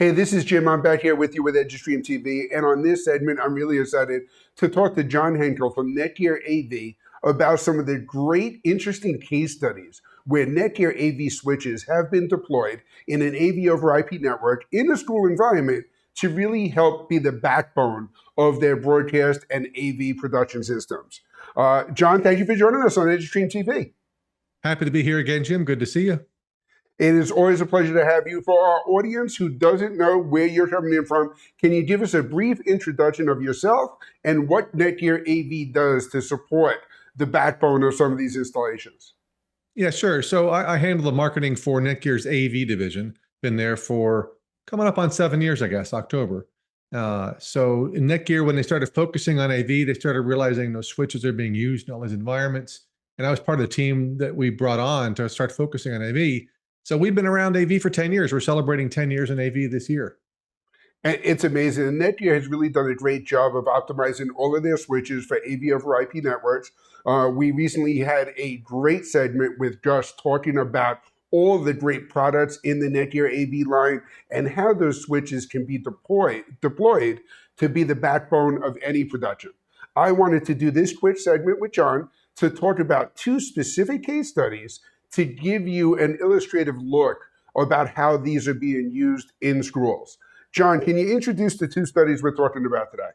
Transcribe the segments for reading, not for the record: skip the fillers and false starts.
Hey, this is Jim. I'm back here with you with eduStreamTV. And on this segment, I'm really excited to talk to John Henkel from Netgear AV about some of the great, interesting case studies where Netgear AV switches have been deployed in an AV over IP network in a school environment to really help be the backbone of their broadcast and AV production systems. John, thank you for joining us on eduStreamTV. Happy to be here again, Jim. Good to see you. It is always a pleasure to have you. For our audience who doesn't know where you're coming in from, can you give us a brief introduction of yourself and what Netgear AV does to support the backbone of some of these installations? Yeah, sure. So I handle the marketing for Netgear's AV division. Been there for coming up on 7 years, I guess, October. So in Netgear, when they started focusing on AV, they started realizing those switches are being used in all these environments. And I was part of the team that we brought on to start focusing on AV. So we've been around AV for 10 years. We're celebrating 10 years in AV this year. And it's amazing. And Netgear has really done a great job of optimizing all of their switches for AV over IP networks. We recently had a great segment with Gus talking about all the great products in the Netgear AV line and how those switches can be deployed to be the backbone of any production. I wanted to do this quick segment with John to talk about two specific case studies to give you an illustrative look about how these are being used in schools. John, can you introduce the two studies we're talking about today?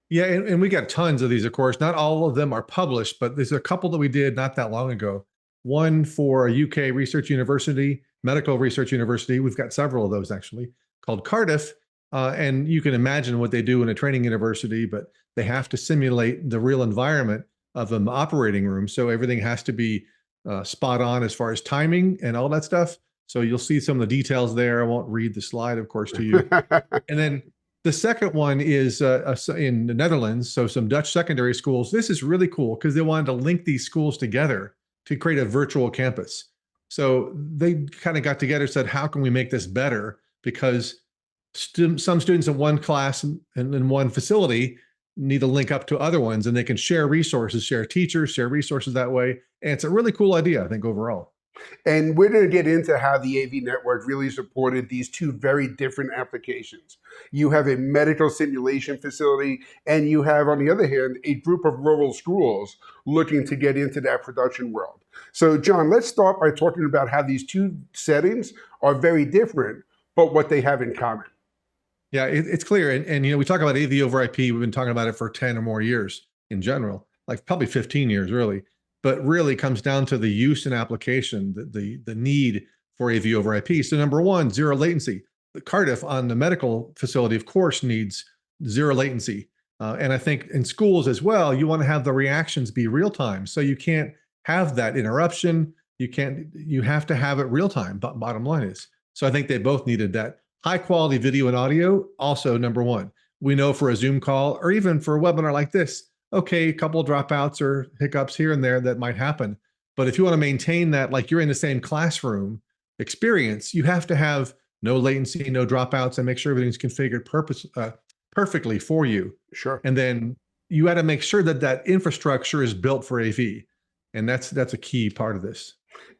Yeah, and we got tons of these, of course. Not all of them are published, but there's a couple that we did not that long ago. One for a UK research university, medical research university. We've got several of those actually, called Cardiff. And you can imagine what they do in a training university, but they have to simulate the real environment of an operating room. So everything has to be spot on as far as timing and all that stuff. So you'll see some of the details there. I won't read the slide, of course, to you. And then the second one is in the Netherlands. So some Dutch secondary schools. This is really cool because they wanted to link these schools together to create a virtual campus. So they kind of got together and said, how can we make this better? Because some students in one class and in one facility need to link up to other ones, and they can share resources, share teachers, share resources that way. And it's a really cool idea, I think, overall. And we're going to get into how the AV network really supported these two very different applications. You have a medical simulation facility, and you have, on the other hand, a group of rural schools looking to get into that production world. So, John, let's start by talking about how these two settings are very different, but what they have in common. Yeah, it's clear. And you know, we talk about AV over IP. We've been talking about it for 10 or more years in general, like probably 15 years, really. But really comes down to the use and application, the need for AV over IP. So number one, zero latency. The Cardiff on the medical facility, of course, needs zero latency. And I think in schools as well, you want to have the reactions be real time. So you can't have that interruption. You have to have it real time, bottom line is. So I think they both needed that. High quality video and audio, also number one. We know for a Zoom call or even for a webinar like this, okay, a couple of dropouts or hiccups here and there that might happen. But if you want to maintain that, like you're in the same classroom experience, you have to have no latency, no dropouts, and make sure everything's configured perfectly for you. Sure. And then you got to make sure that that infrastructure is built for AV. And that's a key part of this.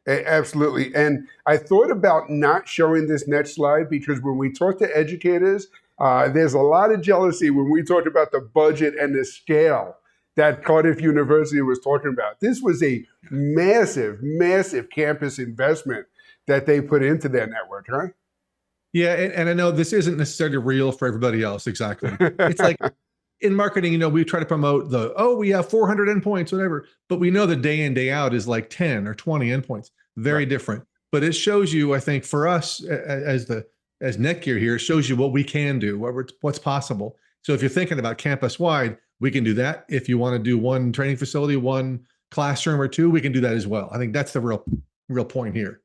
Absolutely. And I thought about not showing this next slide because when we talk to educators, there's a lot of jealousy when we talk about the budget and the scale that Cardiff University was talking about. This was a massive, massive campus investment that they put into their network, right? Yeah, and I know this isn't necessarily real for everybody else, exactly. It's like in marketing, you know, we try to promote we have 400 endpoints, whatever, but we know the day in, day out is like 10 or 20 endpoints, very different. But it shows you, I think, for us as Netgear here, it shows you what we can do, what's possible. So if you're thinking about campus-wide, we can do that. If you want to do one training facility, one classroom or two, we can do that as well. I think that's the real point here.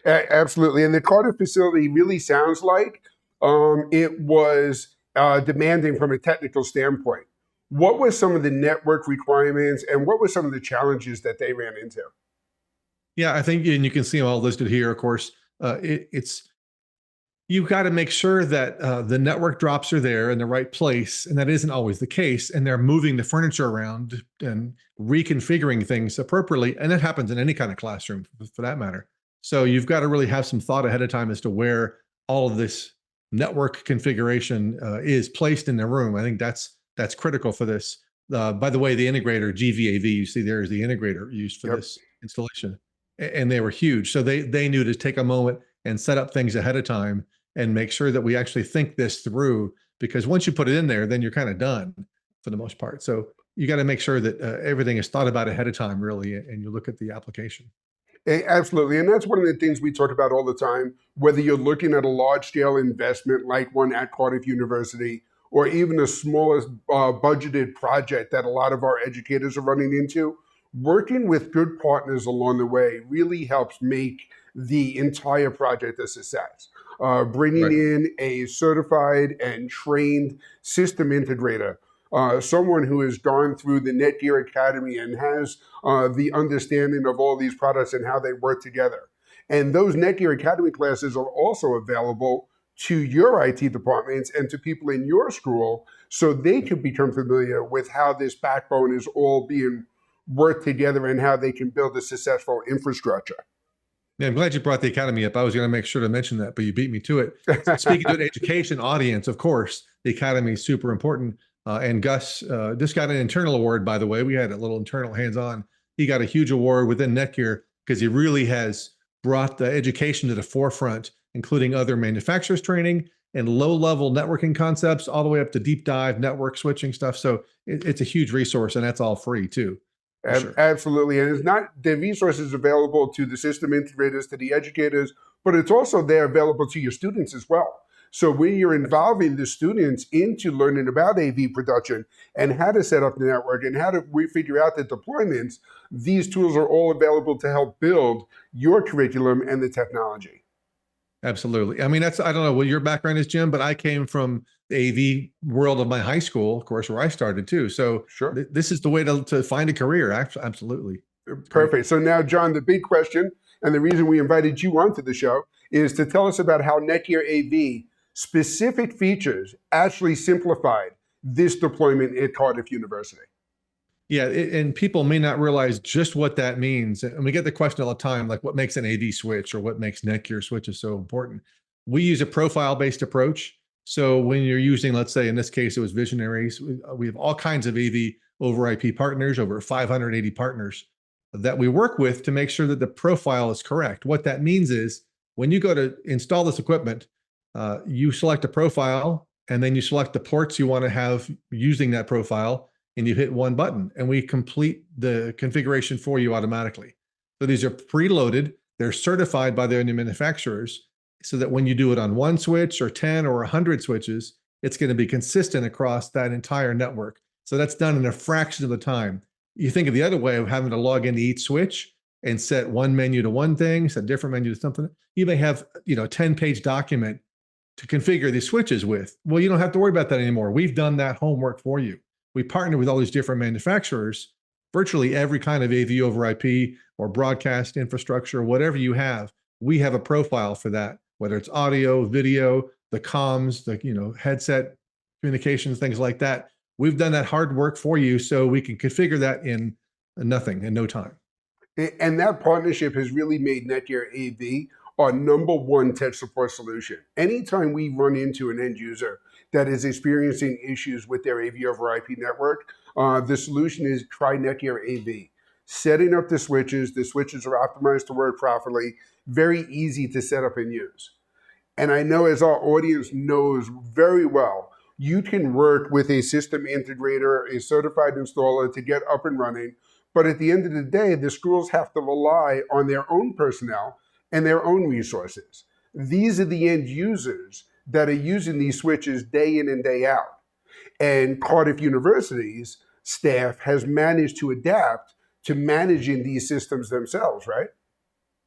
Absolutely. And the Cardiff facility really sounds like it was demanding from a technical standpoint. What were some of the network requirements and what were some of the challenges that they ran into? Yeah, I think, and you can see them all listed here, of course. You've got to make sure that the network drops are there in the right place, and that isn't always the case, and they're moving the furniture around and reconfiguring things appropriately, and that happens in any kind of classroom for that matter. So you've got to really have some thought ahead of time as to where all of this network configuration is placed in the room. I think that's critical for this. By the way, the integrator GVAV you see there is the integrator used for Yep. this installation, and they were huge. So they knew to take a moment and set up things ahead of time and make sure that we actually think this through. Because once you put it in there, then you're kind of done for the most part. So you got to make sure that everything is thought about ahead of time, really, and you look at the application. Absolutely. And that's one of the things we talk about all the time, whether you're looking at a large scale investment like one at Cardiff University, or even a smaller budgeted project that a lot of our educators are running into, working with good partners along the way really helps make the entire project a success. Bringing Right. in a certified and trained system integrator, someone who has gone through the Netgear Academy and has the understanding of all these products and how they work together. And those Netgear Academy classes are also available to your IT departments and to people in your school so they can become familiar with how this backbone is all being worked together and how they can build a successful infrastructure. Yeah, I'm glad you brought the Academy up. I was going to make sure to mention that, but you beat me to it. Speaking to an education audience, of course, the Academy is super important. And Gus just got an internal award, by the way. We had a little internal hands-on. He got a huge award within Netgear because he really has brought the education to the forefront, including other manufacturers training and low-level networking concepts, all the way up to deep dive network switching stuff. So it's a huge resource, and that's all free too. For sure. Absolutely. And it's not the resources available to the system integrators, to the educators, but it's also there available to your students as well. So when you're involving the students into learning about AV production and how to set up the network and how to figure out the deployments, these tools are all available to help build your curriculum and the technology. Absolutely. I mean, I don't know what your background is, Jim, but I came from the AV world of my high school, of course, where I started too. So Sure. this is the way to find a career. Absolutely. Perfect. So now, John, the big question, and the reason we invited you onto the show, is to tell us about how Netgear AV specific features actually simplified this deployment at Cardiff University. Yeah, and people may not realize just what that means. And we get the question all the time, like what makes an AV switch or what makes Netgear switches so important. We use a profile-based approach. So when you're using, let's say in this case, it was Visionaries, we have all kinds of AV over IP partners, over 580 partners that we work with to make sure that the profile is correct. What that means is when you go to install this equipment, you select a profile and then you select the ports you want to have using that profile, and you hit one button and we complete the configuration for you automatically. So these are preloaded, they're certified by their manufacturers so that when you do it on one switch or 10 or 100 switches, it's going to be consistent across that entire network. So that's done in a fraction of the time. You think of the other way of having to log into each switch and set one menu to one thing, set a different menu to something. You may have, a 10-page document to configure these switches with. Well, you don't have to worry about that anymore. We've done that homework for you. We partner with all these different manufacturers, virtually every kind of AV over IP or broadcast infrastructure, whatever you have, we have a profile for that, whether it's audio, video, the comms, the headset communications, things like that. We've done that hard work for you so we can configure that in nothing, in no time. And that partnership has really made Netgear AV our number one tech support solution. Anytime we run into an end user that is experiencing issues with their AV over IP network, the solution is try Netgear AV. Setting up the switches are optimized to work properly, very easy to set up and use. And I know, as our audience knows very well, you can work with a system integrator, a certified installer to get up and running. But at the end of the day, the schools have to rely on their own personnel and their own resources. These are the end users that are using these switches day in and day out. And Cardiff University's staff has managed to adapt to managing these systems themselves, right?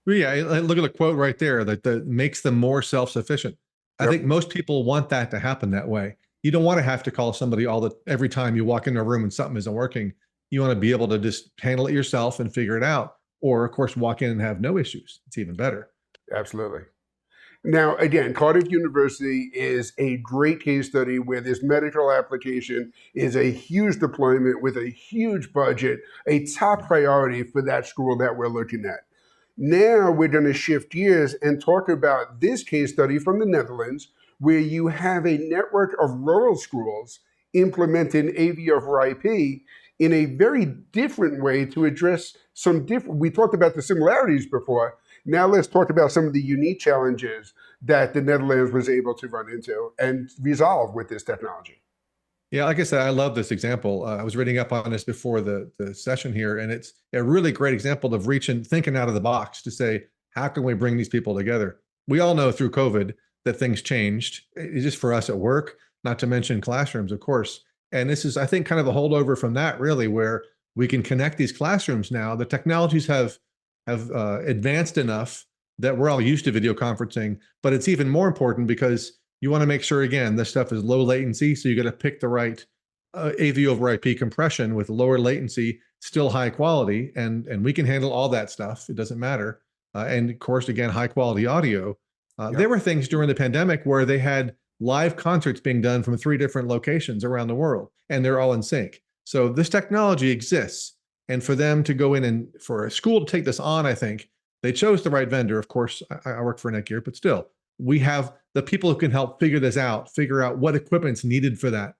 Well, yeah, look at the quote right there that makes them more self-sufficient. I think most people want that to happen that way. You don't want to have to call somebody every time you walk into a room and something isn't working. You want to be able to just handle it yourself and figure it out. Or, of course, walk in and have no issues. It's even better. Absolutely. Now, again, Cardiff University is a great case study where this medical application is a huge deployment with a huge budget, a top priority for that school that we're looking at. Now we're going to shift gears and talk about this case study from the Netherlands, where you have a network of rural schools implementing AV over IP in a very different way to address some different. We talked about the similarities before. Now let's talk about some of the unique challenges that the Netherlands was able to run into and resolve with this technology. Yeah, like I said, I love this example. I was reading up on this before the session here, and it's a really great example of thinking out of the box to say, how can we bring these people together? We all know through COVID that things changed. It's just for us at work, not to mention classrooms, of course. And this is, I think, kind of a holdover from that, really, where we can connect these classrooms now. The technologies have advanced enough that we're all used to video conferencing, but it's even more important because you want to make sure, again, this stuff is low latency. So you got to pick the right AV over IP compression with lower latency, still high quality. And we can handle all that stuff. It doesn't matter. And of course, again, high quality audio. There were things during the pandemic where they had live concerts being done from 3 different locations around the world, and they're all in sync. So this technology exists. And for them to go in and for a school to take this on, I think they chose the right vendor. Of course, I work for Netgear, but still, we have the people who can help figure this out, figure out what equipment's needed for that,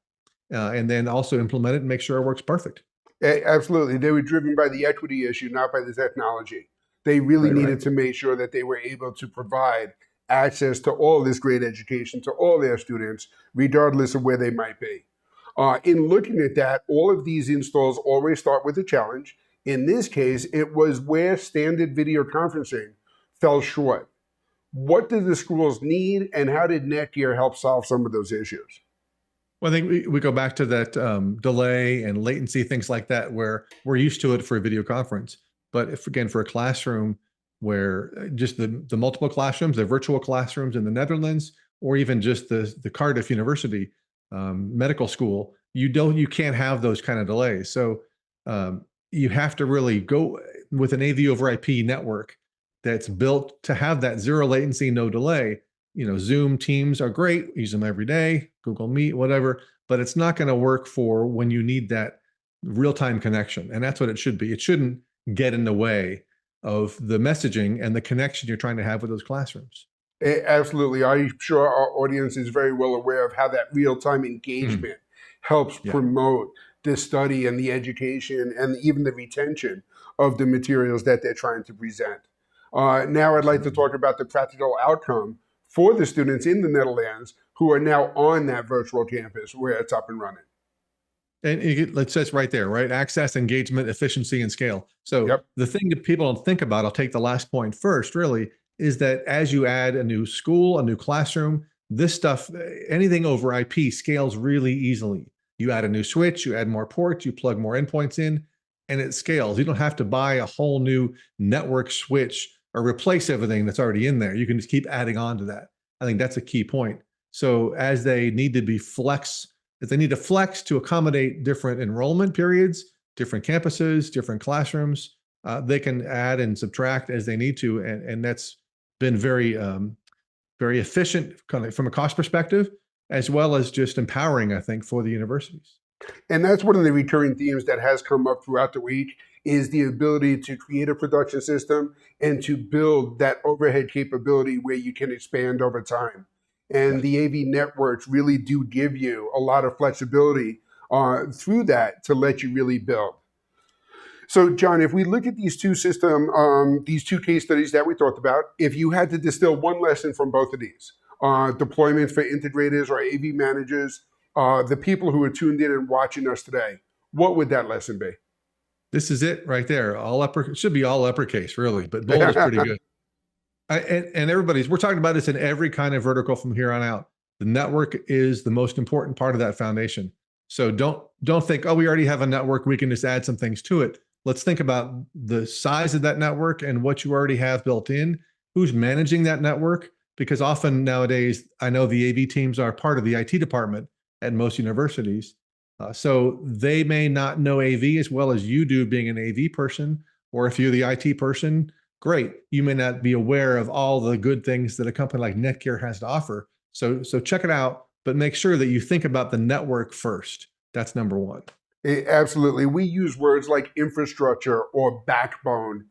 and then also implement it and make sure it works perfect. Absolutely. They were driven by the equity issue, not by the technology. They really needed to make sure that they were able to provide access to all this great education to all their students, regardless of where they might be. In looking at that, all of these installs always start with a challenge. In this case, it was where standard video conferencing fell short. What did the schools need, and how did Netgear help solve some of those issues? Well, I think we go back to that delay and latency, things like that, where we're used to it for a video conference. But if, again, for a classroom where just the multiple classrooms, the virtual classrooms in the Netherlands, or even just the Cardiff University medical school, you can't have those kind of delays. So you have to really go with an AV over IP network that's built to have that zero latency, no delay. Zoom, Teams are great, use them every day, Google Meet, whatever, but it's not going to work for when you need that real-time connection. And that's what it should be. It shouldn't get in the way of the messaging and the connection you're trying to have with those classrooms. Absolutely. I'm sure our audience is very well aware of how that real-time engagement helps promote the study and the education and even the retention of the materials that they're trying to present. Now I'd like to talk about the practical outcome for the students in the Netherlands who are now on that virtual campus where it's up and running. And it says right there, right? Access, engagement, efficiency, and scale. So the thing that people don't think about, I'll take the last point first, really, is that as you add a new school, a new classroom, this stuff, anything over IP scales really easily. You add a new switch, you add more ports, you plug more endpoints in, and it scales. You don't have to buy a whole new network switch or replace everything that's already in there. You can just keep adding on to that. I think that's a key point. So as they need to be if they need to flex to accommodate different enrollment periods, different campuses, different classrooms, they can add and subtract as they need to. And that's been very, very efficient kind of from a cost perspective, as well as just empowering, I think, for the universities. And that's one of the recurring themes that has come up throughout the week is the ability to create a production system and to build that overhead capability where you can expand over time. And the AV networks really do give you a lot of flexibility through that to let you really build. So, John, if we look at these two case studies that we talked about, if you had to distill one lesson from both of these, deployments for integrators or AV managers, the people who are tuned in and watching us today, what would that lesson be? This is it right there. It should be all uppercase, really, but bold is pretty good. And we're talking about this in every kind of vertical from here on out. The network is the most important part of that foundation. So don't think, oh, we already have a network, we can just add some things to it. Let's think about the size of that network and what you already have built in, who's managing that network, because often nowadays, I know the AV teams are part of the IT department at most universities. So they may not know AV as well as you do being an AV person, or if you're the IT person, great. You may not be aware of all the good things that a company like Netgear has to offer. So check it out, but make sure that you think about the network first. That's number one. Absolutely. We use words like infrastructure or backbone.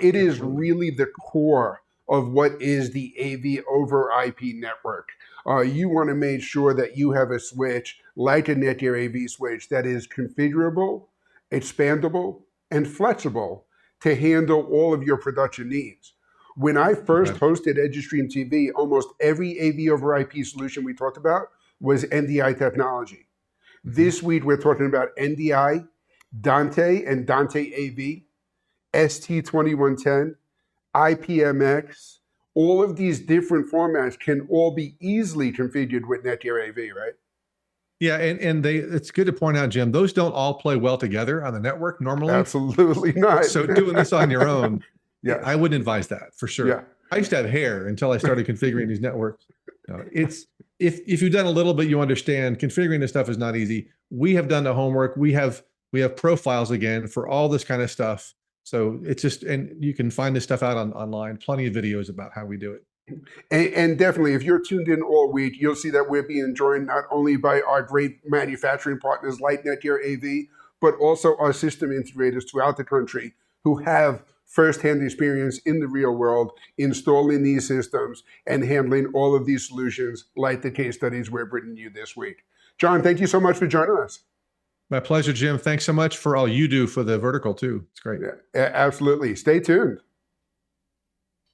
It is Absolutely. really the core of what is the AV over IP network. You want to make sure that you have a switch like a Netgear AV switch that is configurable, expandable, and flexible to handle all of your production needs. When I first Right. hosted eduStreamTV, almost every AV over IP solution we talked about was NDI technology. Mhm. This week, we're talking about NDI, Dante and Dante AV, ST2110, IPMX. All of these different formats can all be easily configured with Netgear AV, right? Yeah, and it's good to point out, Jim, those don't all play well together on the network normally. Absolutely not. So doing this on your own, Yes. I wouldn't advise that for Yeah. sure. I used to have hair until I started configuring these networks. It's if you've done a little bit, you understand configuring this stuff is not easy. We have done the homework. We have profiles again for all this kind of stuff. So it's just, and you can find this stuff out online. Plenty of videos about how we do it. And definitely, if you're tuned in all week, you'll see that we're being joined not only by our great manufacturing partners like Netgear AV, but also our system integrators throughout the country who have firsthand experience in the real world installing these systems and handling all of these solutions like the case studies we're bringing you this week. John, thank you so much for joining us. My pleasure, Jim. Thanks so much for all you do for the vertical too. It's great. Yeah, absolutely. Stay tuned.